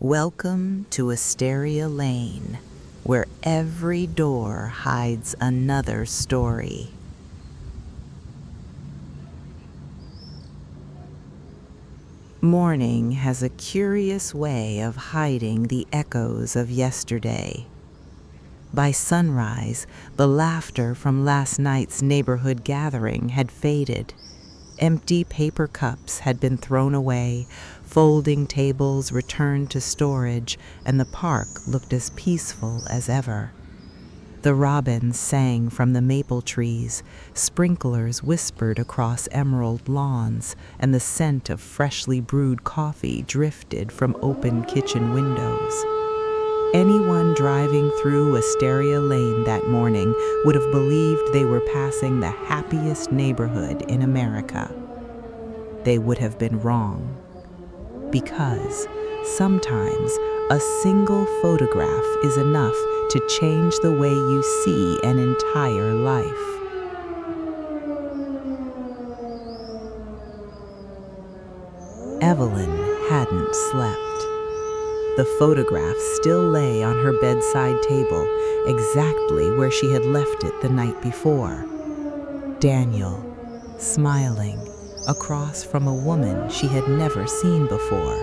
Welcome to Asteria Lane, where every door hides another story. Morning has a curious way of hiding the echoes of yesterday. By sunrise, the laughter from last night's neighborhood gathering had faded. Empty paper cups had been thrown away, folding tables returned to storage, and the park looked as peaceful as ever. The robins sang from the maple trees, sprinklers whispered across emerald lawns, and the scent of freshly brewed coffee drifted from open kitchen windows. Anyone driving through Asteria Lane that morning would have believed they were passing the happiest neighborhood in America. They would have been wrong, because sometimes a single photograph is enough to change the way you see an entire life. Evelyn hadn't slept. The photograph still lay on her bedside table, exactly where she had left it the night before. Daniel, smiling, across from a woman she had never seen before.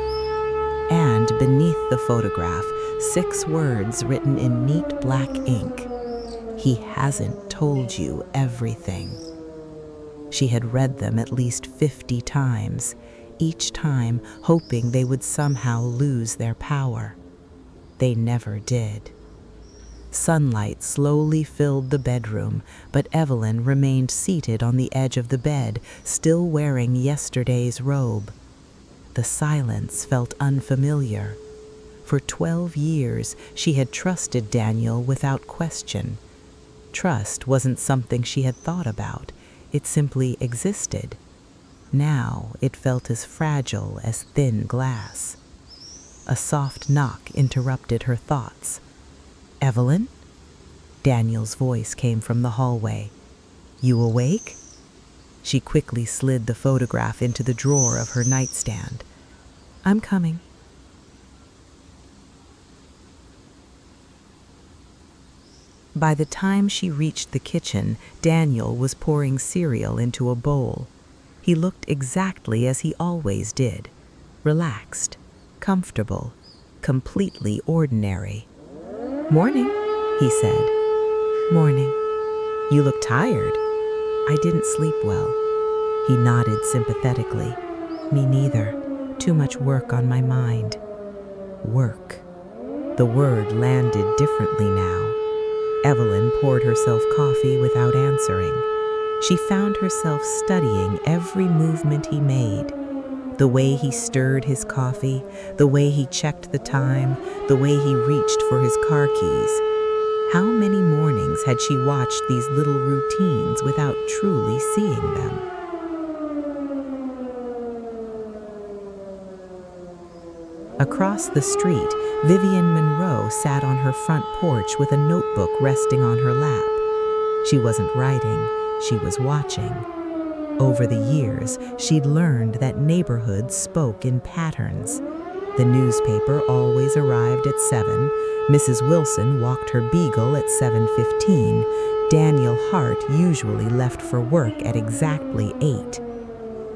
And beneath the photograph, 6 words written in neat black ink. He hasn't told you everything. She had read them at least 50 times, each time hoping they would somehow lose their power. They never did. Sunlight slowly filled the bedroom, but Evelyn remained seated on the edge of the bed, still wearing yesterday's robe. The silence felt unfamiliar. For 12 years, she had trusted Daniel without question. Trust wasn't something she had thought about. It simply existed. Now it felt as fragile as thin glass. A soft knock interrupted her thoughts. "Evelyn?" Daniel's voice came from the hallway. "You awake?" She quickly slid the photograph into the drawer of her nightstand. "I'm coming." By the time she reached the kitchen, Daniel was pouring cereal into a bowl. He looked exactly as he always did, relaxed, comfortable, completely ordinary. "Morning," he said. "Morning. You look tired." "I didn't sleep well." He nodded sympathetically. "Me neither. Too much work on my mind." Work. The word landed differently now. Evelyn poured herself coffee without answering. She found herself studying every movement he made. The way he stirred his coffee, the way he checked the time, the way he reached for his car keys. How many mornings had she watched these little routines without truly seeing them? Across the street, Vivian Monroe sat on her front porch with a notebook resting on her lap. She wasn't writing, she was watching. Over the years, she'd learned that neighborhoods spoke in patterns. The newspaper always arrived at 7, Mrs. Wilson walked her beagle at 7:15, Daniel Hart usually left for work at exactly 8.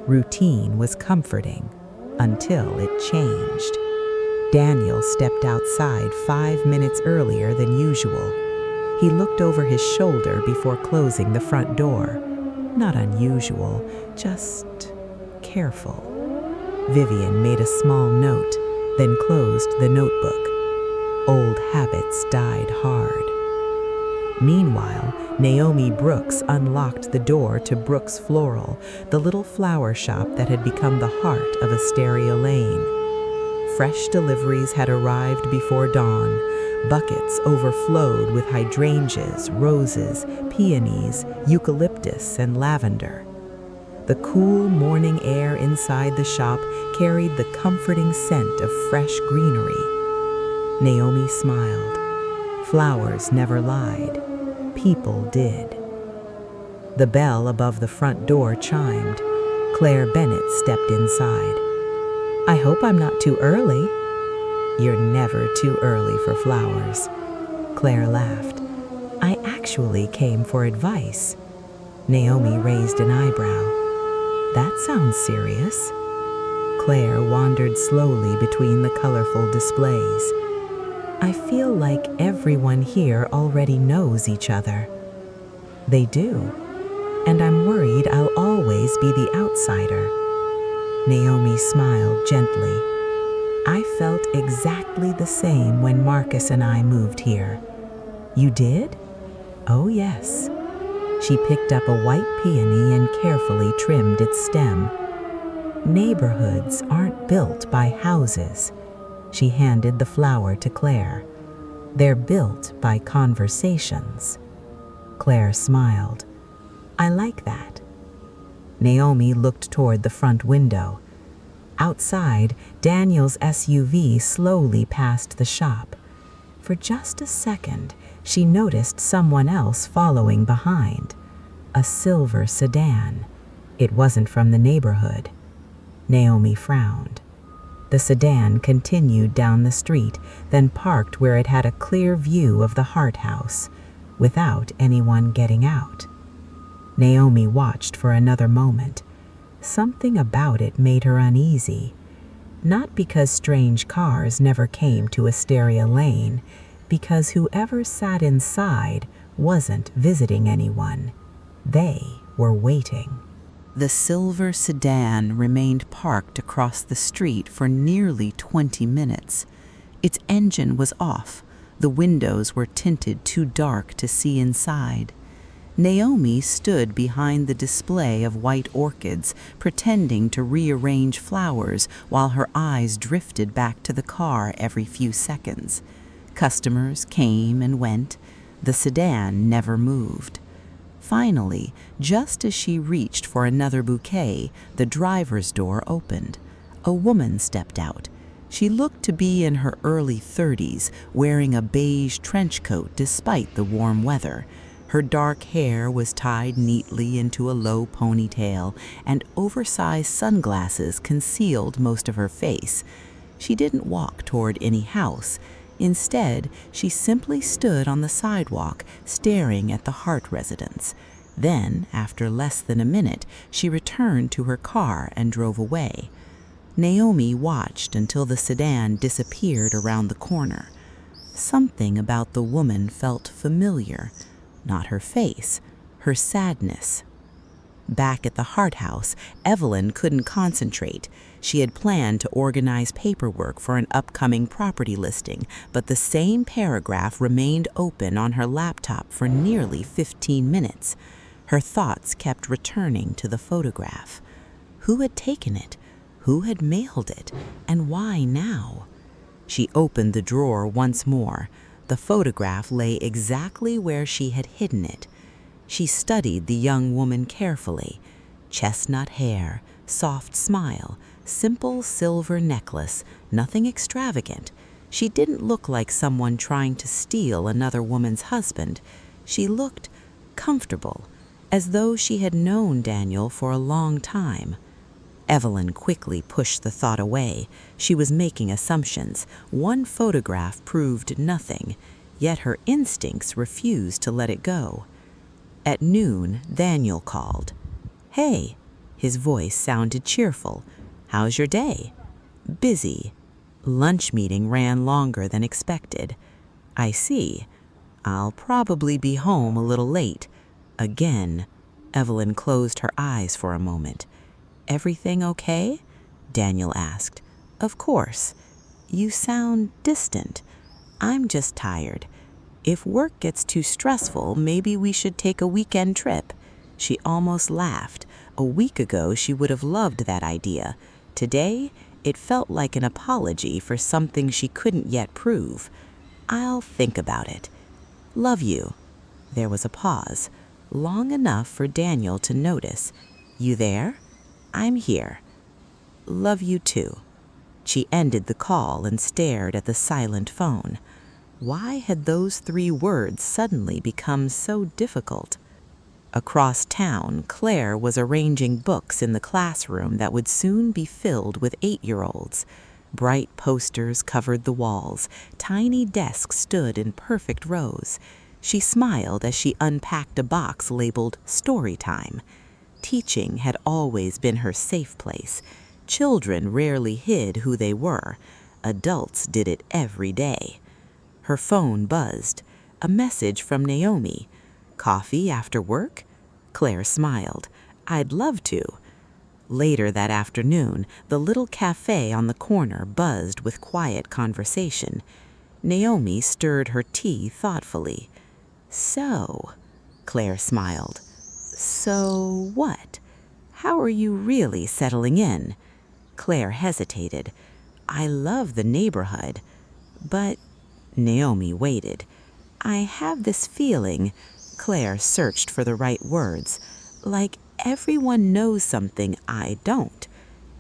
Routine was comforting, until it changed. Daniel stepped outside 5 minutes earlier than usual. He looked over his shoulder before closing the front door. Not unusual, just careful. Vivian made a small note, then closed the notebook. Old habits died hard. Meanwhile, Naomi Brooks unlocked the door to Brooks Floral, the little flower shop that had become the heart of Asteria Lane. Fresh deliveries had arrived before dawn. Buckets overflowed with hydrangeas, roses, peonies, eucalyptus, and lavender. The cool morning air inside the shop carried the comforting scent of fresh greenery. Naomi smiled. Flowers never lied. People did. The bell above the front door chimed. Claire Bennett stepped inside. "I hope I'm not too early." You're never too early for flowers. Claire laughed. I actually came for advice. Naomi raised an eyebrow. That sounds serious. Claire wandered slowly between the colorful displays. I feel like everyone here already knows each other. They do, and I'm worried I'll always be the outsider. Naomi smiled gently. I felt exactly the same when Marcus and I moved here. You did? Oh, yes. She picked up a white peony and carefully trimmed its stem. Neighborhoods aren't built by houses. She handed the flower to Claire. They're built by conversations. Claire smiled. I like that. Naomi looked toward the front window. Outside, Daniel's SUV slowly passed the shop. For just a second, she noticed someone else following behind. A silver sedan. It wasn't from the neighborhood. Naomi frowned. The sedan continued down the street, then parked where it had a clear view of the Hart House, without anyone getting out. Naomi watched for another moment. Something about it made her uneasy. Not because strange cars never came to Asteria Lane, because whoever sat inside wasn't visiting anyone. They were waiting. The silver sedan remained parked across the street for nearly 20 minutes. Its engine was off. The windows were tinted too dark to see inside. Naomi stood behind the display of white orchids, pretending to rearrange flowers while her eyes drifted back to the car every few seconds. Customers came and went. The sedan never moved. Finally, just as she reached for another bouquet, the driver's door opened. A woman stepped out. She looked to be in her early 30s, wearing a beige trench coat despite the warm weather. Her dark hair was tied neatly into a low ponytail, and oversized sunglasses concealed most of her face. She didn't walk toward any house. Instead, she simply stood on the sidewalk, staring at the Hart residence. Then, after less than a minute, she returned to her car and drove away. Naomi watched until the sedan disappeared around the corner. Something about the woman felt familiar. Not her face, her sadness. Back at the Hart House, Evelyn couldn't concentrate. She had planned to organize paperwork for an upcoming property listing, but the same paragraph remained open on her laptop for nearly 15 minutes. Her thoughts kept returning to the photograph. Who had taken it? Who had mailed it? And why now? She opened the drawer once more. The photograph lay exactly where she had hidden it. She studied the young woman carefully. Chestnut hair, soft smile, simple silver necklace, nothing extravagant. She didn't look like someone trying to steal another woman's husband. She looked comfortable, as though she had known Daniel for a long time. Evelyn quickly pushed the thought away. She was making assumptions. One photograph proved nothing, yet her instincts refused to let it go. At noon, Daniel called. "Hey." His voice sounded cheerful. "How's your day?" "Busy. Lunch meeting ran longer than expected." "I see. I'll probably be home a little late." Again, Evelyn closed her eyes for a moment. "Everything okay?" Daniel asked. "Of course. You sound distant." "I'm just tired. If work gets too stressful, maybe we should take a weekend trip." She almost laughed. A week ago, she would have loved that idea. Today, it felt like an apology for something she couldn't yet prove. "I'll think about it. Love you." There was a pause, long enough for Daniel to notice. "You there?" "I'm here." "Love you too." She ended the call and stared at the silent phone. Why had those 3 words suddenly become so difficult? Across town, Claire was arranging books in the classroom that would soon be filled with 8-year-olds. Bright posters covered the walls. Tiny desks stood in perfect rows. She smiled as she unpacked a box labeled Story Time. Teaching had always been her safe place. Children rarely hid who they were. Adults did it every day. Her phone buzzed. A message from Naomi. "Coffee after work?" Claire smiled. "I'd love to." Later that afternoon, the little cafe on the corner buzzed with quiet conversation. Naomi stirred her tea thoughtfully. "So," Claire smiled. "So what? How are you really settling in?" Claire hesitated. "I love the neighborhood, but—" Naomi waited. "I have this feeling," Claire searched for the right words, "like everyone knows something I don't."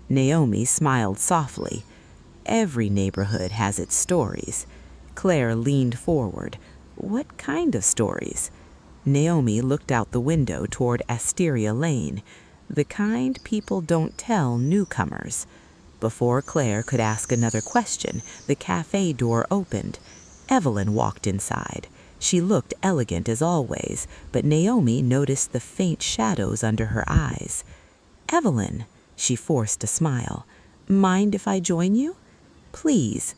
Naomi smiled softly. "Every neighborhood has its stories." Claire leaned forward. "What kind of stories?" Naomi looked out the window toward Asteria Lane. "The kind people don't tell newcomers." Before Claire could ask another question, the cafe door opened. Evelyn walked inside. She looked elegant as always, but Naomi noticed the faint shadows under her eyes. "Evelyn," she forced a smile, "mind if I join you?" "Please."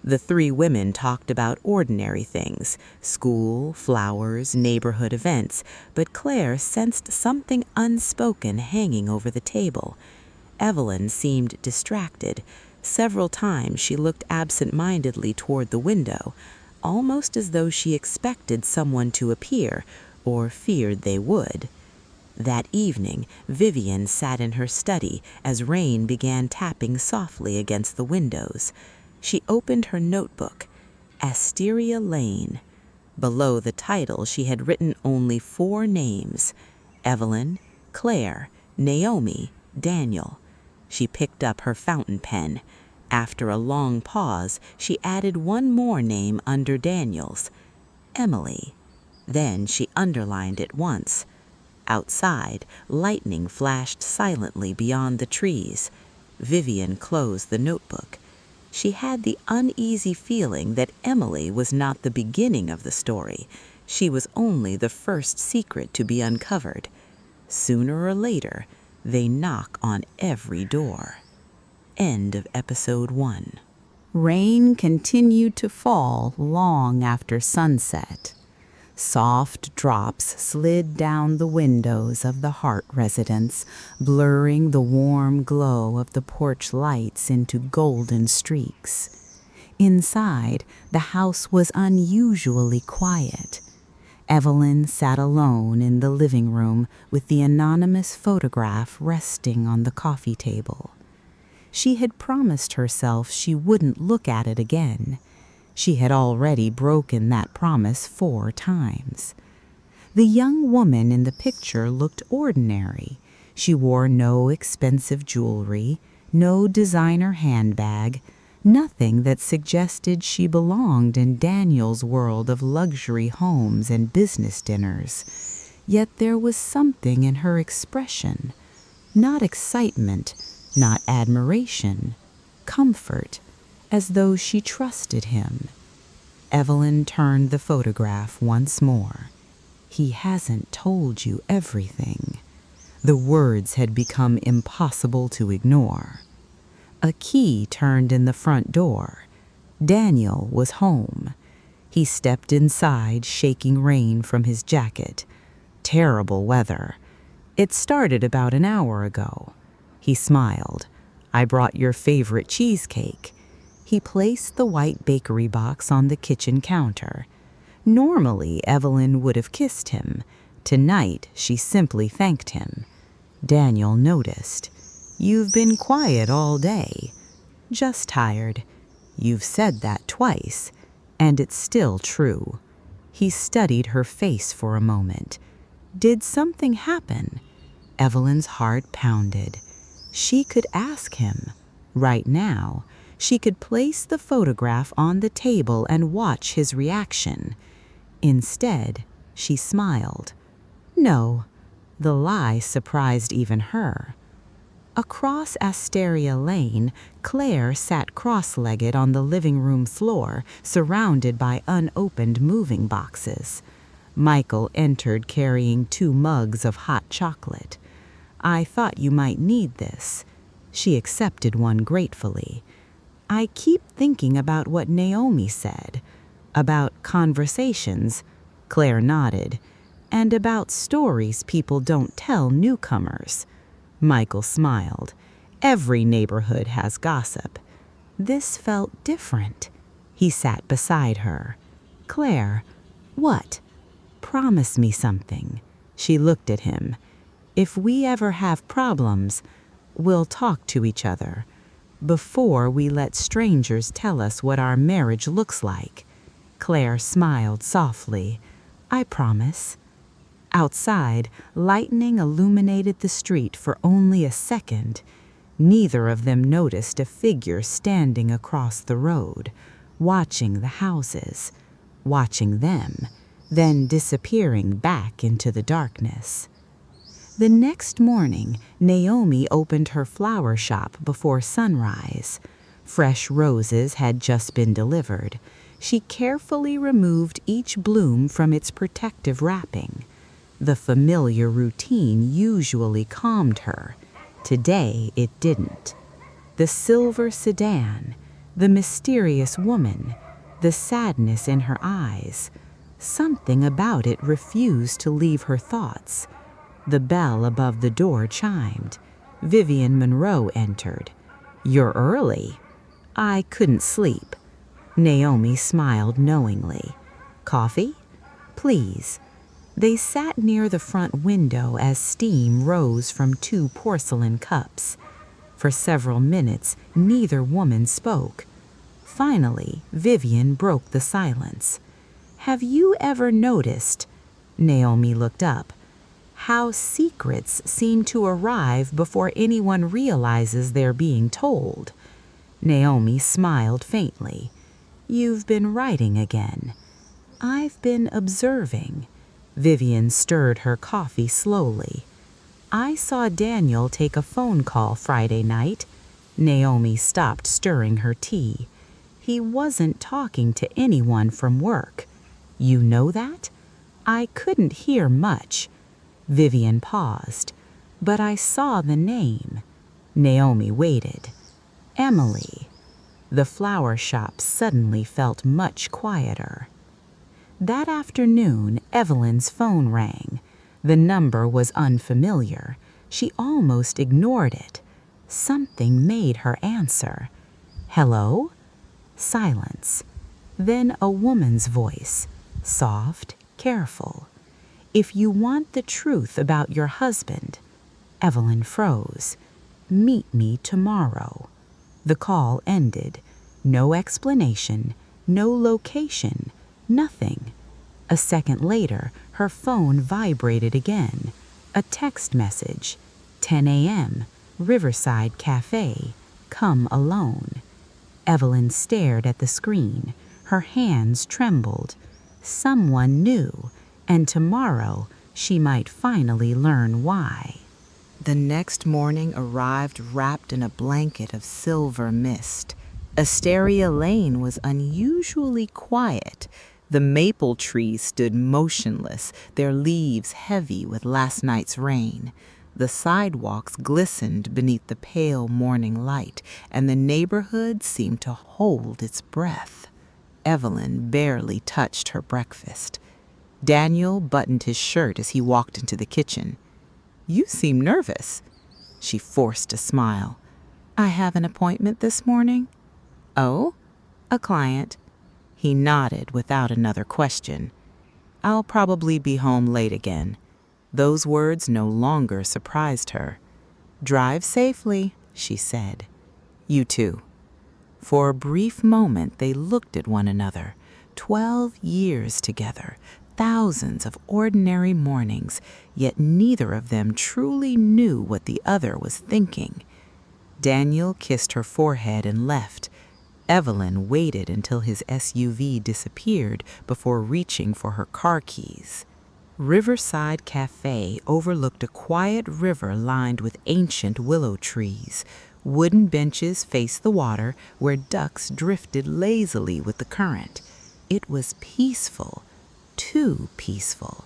The three women talked about ordinary things, school, flowers, neighborhood events, but Claire sensed something unspoken hanging over the table. Evelyn seemed distracted. Several times she looked absent-mindedly toward the window, almost as though she expected someone to appear or feared they would. That evening, Vivian sat in her study as rain began tapping softly against the windows. She opened her notebook, Asteria Lane. Below the title, she had written only 4 names: Evelyn, Claire, Naomi, Daniel. She picked up her fountain pen. After a long pause, she added one more name under Daniel's, Emily. Then she underlined it once. Outside, lightning flashed silently beyond the trees. Vivian closed the notebook. She had the uneasy feeling that Emily was not the beginning of the story. She was only the first secret to be uncovered. Sooner or later, they knock on every door. End of episode 1. Rain continued to fall long after sunset. Soft drops slid down the windows of the Hart residence, blurring the warm glow of the porch lights into golden streaks. Inside, the house was unusually quiet. Evelyn sat alone in the living room with the anonymous photograph resting on the coffee table. She had promised herself she wouldn't look at it again. She had already broken that promise 4 times. The young woman in the picture looked ordinary. She wore no expensive jewelry, no designer handbag, nothing that suggested she belonged in Daniel's world of luxury homes and business dinners. Yet there was something in her expression, not excitement, not admiration, comfort, as though she trusted him. Evelyn turned the photograph once more. "He hasn't told you everything." The words had become impossible to ignore. A key turned in the front door. Daniel was home. He stepped inside, shaking rain from his jacket. Terrible weather. It started about an hour ago. He smiled. "I brought your favorite cheesecake." He placed the white bakery box on the kitchen counter. Normally, Evelyn would have kissed him. Tonight, she simply thanked him. Daniel noticed. "You've been quiet all day." "Just tired." "You've said that twice, and it's still true." He studied her face for a moment. Did something happen? Evelyn's heart pounded. She could ask him. Right now, she could place the photograph on the table and watch his reaction. Instead, she smiled. No, the lie surprised even her. Across Asteria Lane, Claire sat cross-legged on the living room floor, surrounded by unopened moving boxes. Michael entered carrying 2 mugs of hot chocolate. "I thought you might need this." She accepted one gratefully. "I keep thinking about what Naomi said. About conversations," Claire nodded, "and about stories people don't tell newcomers." Michael smiled. "Every neighborhood has gossip." This felt different. He sat beside her. "Claire, what?" "Promise me something." She looked at him. "If we ever have problems, we'll talk to each other. Before we let strangers tell us what our marriage looks like." Claire smiled softly. "I promise." Outside, lightning illuminated the street for only a second. Neither of them noticed a figure standing across the road, watching the houses, watching them, then disappearing back into the darkness. The next morning, Naomi opened her flower shop before sunrise. Fresh roses had just been delivered. She carefully removed each bloom from its protective wrapping. The familiar routine usually calmed her. Today it didn't. The silver sedan, the mysterious woman, the sadness in her eyes. Something about it refused to leave her thoughts. The bell above the door chimed. Vivian Monroe entered. "You're early." "I couldn't sleep." Naomi smiled knowingly. "Coffee?" "Please." They sat near the front window as steam rose from 2 porcelain cups. For several minutes, neither woman spoke. Finally, Vivian broke the silence. "Have you ever noticed," Naomi looked up, "how secrets seem to arrive before anyone realizes they're being told?" Naomi smiled faintly. "You've been writing again." "I've been observing." Vivian stirred her coffee slowly. "I saw Daniel take a phone call Friday night." Naomi stopped stirring her tea. "He wasn't talking to anyone from work." "You know that?" "I couldn't hear much." Vivian paused. "But I saw the name." Naomi waited. "Emily." The flower shop suddenly felt much quieter. That afternoon, Evelyn's phone rang. The number was unfamiliar. She almost ignored it. Something made her answer. "Hello?" Silence. Then a woman's voice, soft, careful. "If you want the truth about your husband." Evelyn froze. "Meet me tomorrow." The call ended. No explanation, no location, nothing. A second later, her phone vibrated again. A text message. 10 a.m., Riverside Cafe. Come alone. Evelyn stared at the screen. Her hands trembled. Someone knew, and tomorrow she might finally learn why. The next morning arrived wrapped in a blanket of silver mist. Asteria Lane was unusually quiet. The maple trees stood motionless, their leaves heavy with last night's rain. The sidewalks glistened beneath the pale morning light, and the neighborhood seemed to hold its breath. Evelyn barely touched her breakfast. Daniel buttoned his shirt as he walked into the kitchen. "You seem nervous." She forced a smile. "I have an appointment this morning." "Oh?" "A client." He nodded without another question. "I'll probably be home late again." Those words no longer surprised her. "Drive safely," she said. "You too." For a brief moment they looked at one another. 12 years together, thousands of ordinary mornings, yet neither of them truly knew what the other was thinking. Daniel kissed her forehead and left. Evelyn waited until his SUV disappeared before reaching for her car keys. Riverside Cafe overlooked a quiet river lined with ancient willow trees. Wooden benches faced the water where ducks drifted lazily with the current. It was peaceful, too peaceful.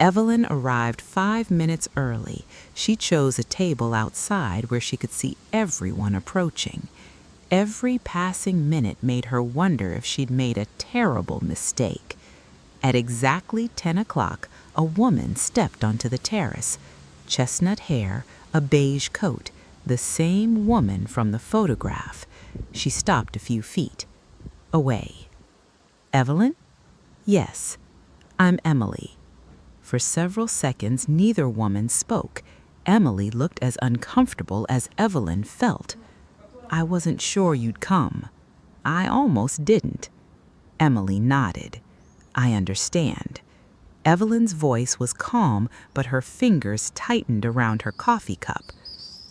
Evelyn arrived 5 minutes early. She chose a table outside where she could see everyone approaching. Every passing minute made her wonder if she'd made a terrible mistake. At exactly 10 o'clock, a woman stepped onto the terrace. Chestnut hair, a beige coat, the same woman from the photograph. She stopped a few feet away. Evelyn? Yes, I'm Emily. For several seconds, neither woman spoke. Emily looked as uncomfortable as Evelyn felt. I wasn't sure you'd come. I almost didn't. Emily nodded. I understand. Evelyn's voice was calm, but her fingers tightened around her coffee cup.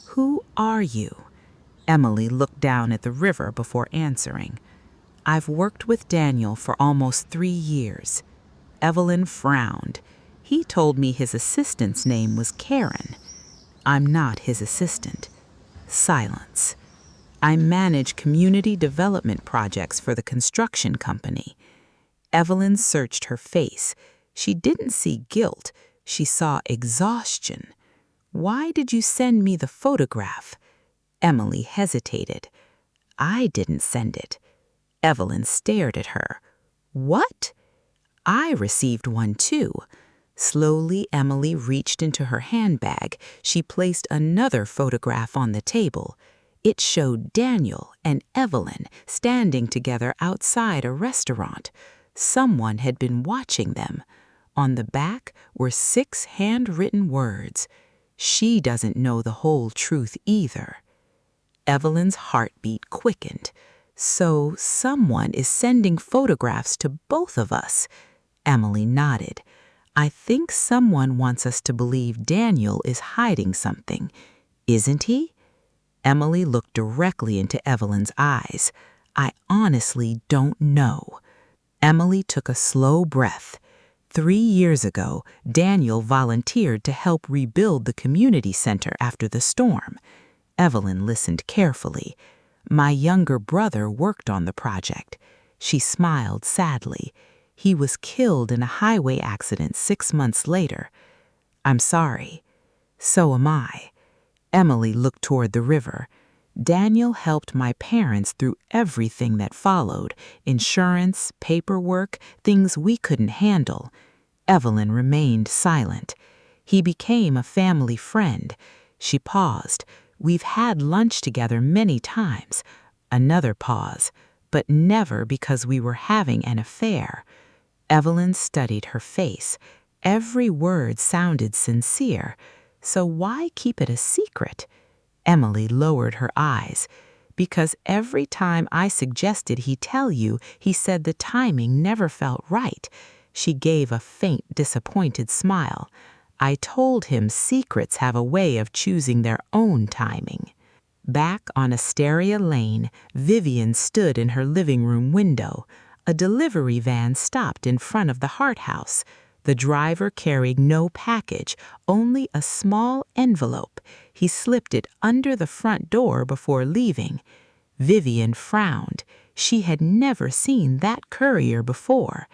Who are you? Emily looked down at the river before answering. I've worked with Daniel for almost 3 years. Evelyn frowned. He told me his assistant's name was Karen. I'm not his assistant. Silence. I manage community development projects for the construction company. Evelyn searched her face. She didn't see guilt. She saw exhaustion. Why did you send me the photograph? Emily hesitated. I didn't send it. Evelyn stared at her. What? I received one too. Slowly, Emily reached into her handbag. She placed another photograph on the table. It showed Daniel and Evelyn standing together outside a restaurant. Someone had been watching them. On the back were 6 handwritten words. She doesn't know the whole truth either. Evelyn's heartbeat quickened. So someone is sending photographs to both of us. Emily nodded. I think someone wants us to believe Daniel is hiding something. Isn't he? Emily looked directly into Evelyn's eyes. I honestly don't know. Emily took a slow breath. 3 years ago, Daniel volunteered to help rebuild the community center after the storm. Evelyn listened carefully. My younger brother worked on the project. She smiled sadly. He was killed in a highway accident 6 months later. I'm sorry. So am I. Emily looked toward the river. Daniel helped my parents through everything that followed, insurance, paperwork, things we couldn't handle. Evelyn remained silent. He became a family friend. She paused. We've had lunch together many times. Another pause, but never because we were having an affair. Evelyn studied her face. Every word sounded sincere. So why keep it a secret? Emily lowered her eyes. Because every time I suggested he tell you, he said the timing never felt right. She gave a faint, disappointed smile. I told him secrets have a way of choosing their own timing. Back on Asteria Lane, Vivian stood in her living room window. A delivery van stopped in front of the Hart House. The driver carried no package, only a small envelope. He slipped it under the front door before leaving. Vivian frowned. She had never seen that courier before.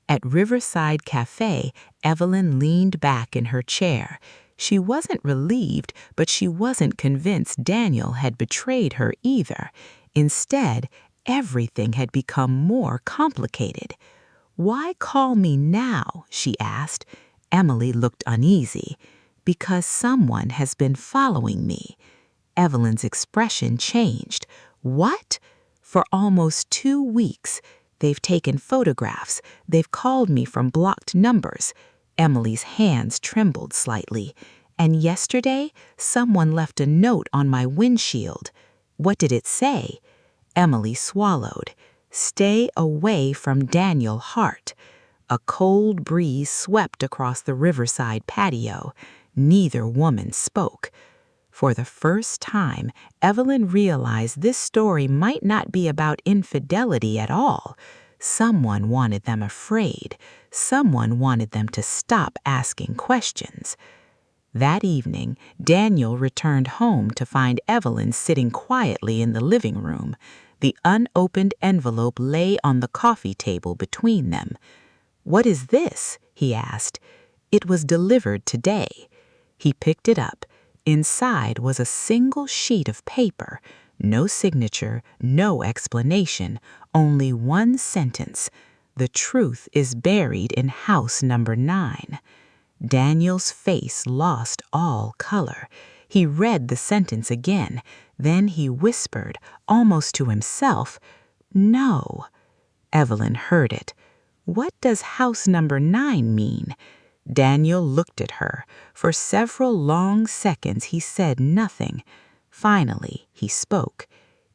At Riverside Cafe, Evelyn leaned back in her chair. She wasn't relieved, but she wasn't convinced Daniel had betrayed her either. Instead, everything had become more complicated. Why call me now? She asked. Emily looked uneasy. Because someone has been following me. Evelyn's expression changed. What? For almost 2 weeks. They've taken photographs. They've called me from blocked numbers. Emily's hands trembled slightly. And yesterday, someone left a note on my windshield. What did it say? Emily swallowed. Stay away from Daniel Hart. A cold breeze swept across the riverside patio. Neither woman spoke. For the first time, Evelyn realized this story might not be about infidelity at all. Someone wanted them afraid. Someone wanted them to stop asking questions. That evening, Daniel returned home to find Evelyn sitting quietly in the living room. The unopened envelope lay on the coffee table between them. "What is this?" he asked. "It was delivered today." He picked it up. Inside was a single sheet of paper. No signature, no explanation, only one sentence. "The truth is buried in house number 9. Daniel's face lost all color. He read the sentence again. Then he whispered, almost to himself, "No." Evelyn heard it. "What does house number 9 mean?" Daniel looked at her. For several long seconds he said nothing. Finally, he spoke.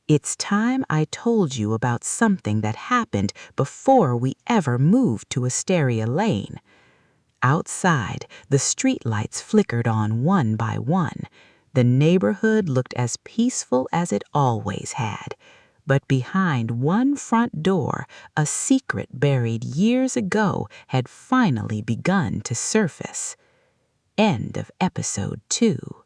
"It's time I told you about something that happened before we ever moved to Asteria Lane." Outside, the streetlights flickered on one by one. The neighborhood looked as peaceful as it always had. But behind one front door, a secret buried years ago had finally begun to surface. End of episode 2.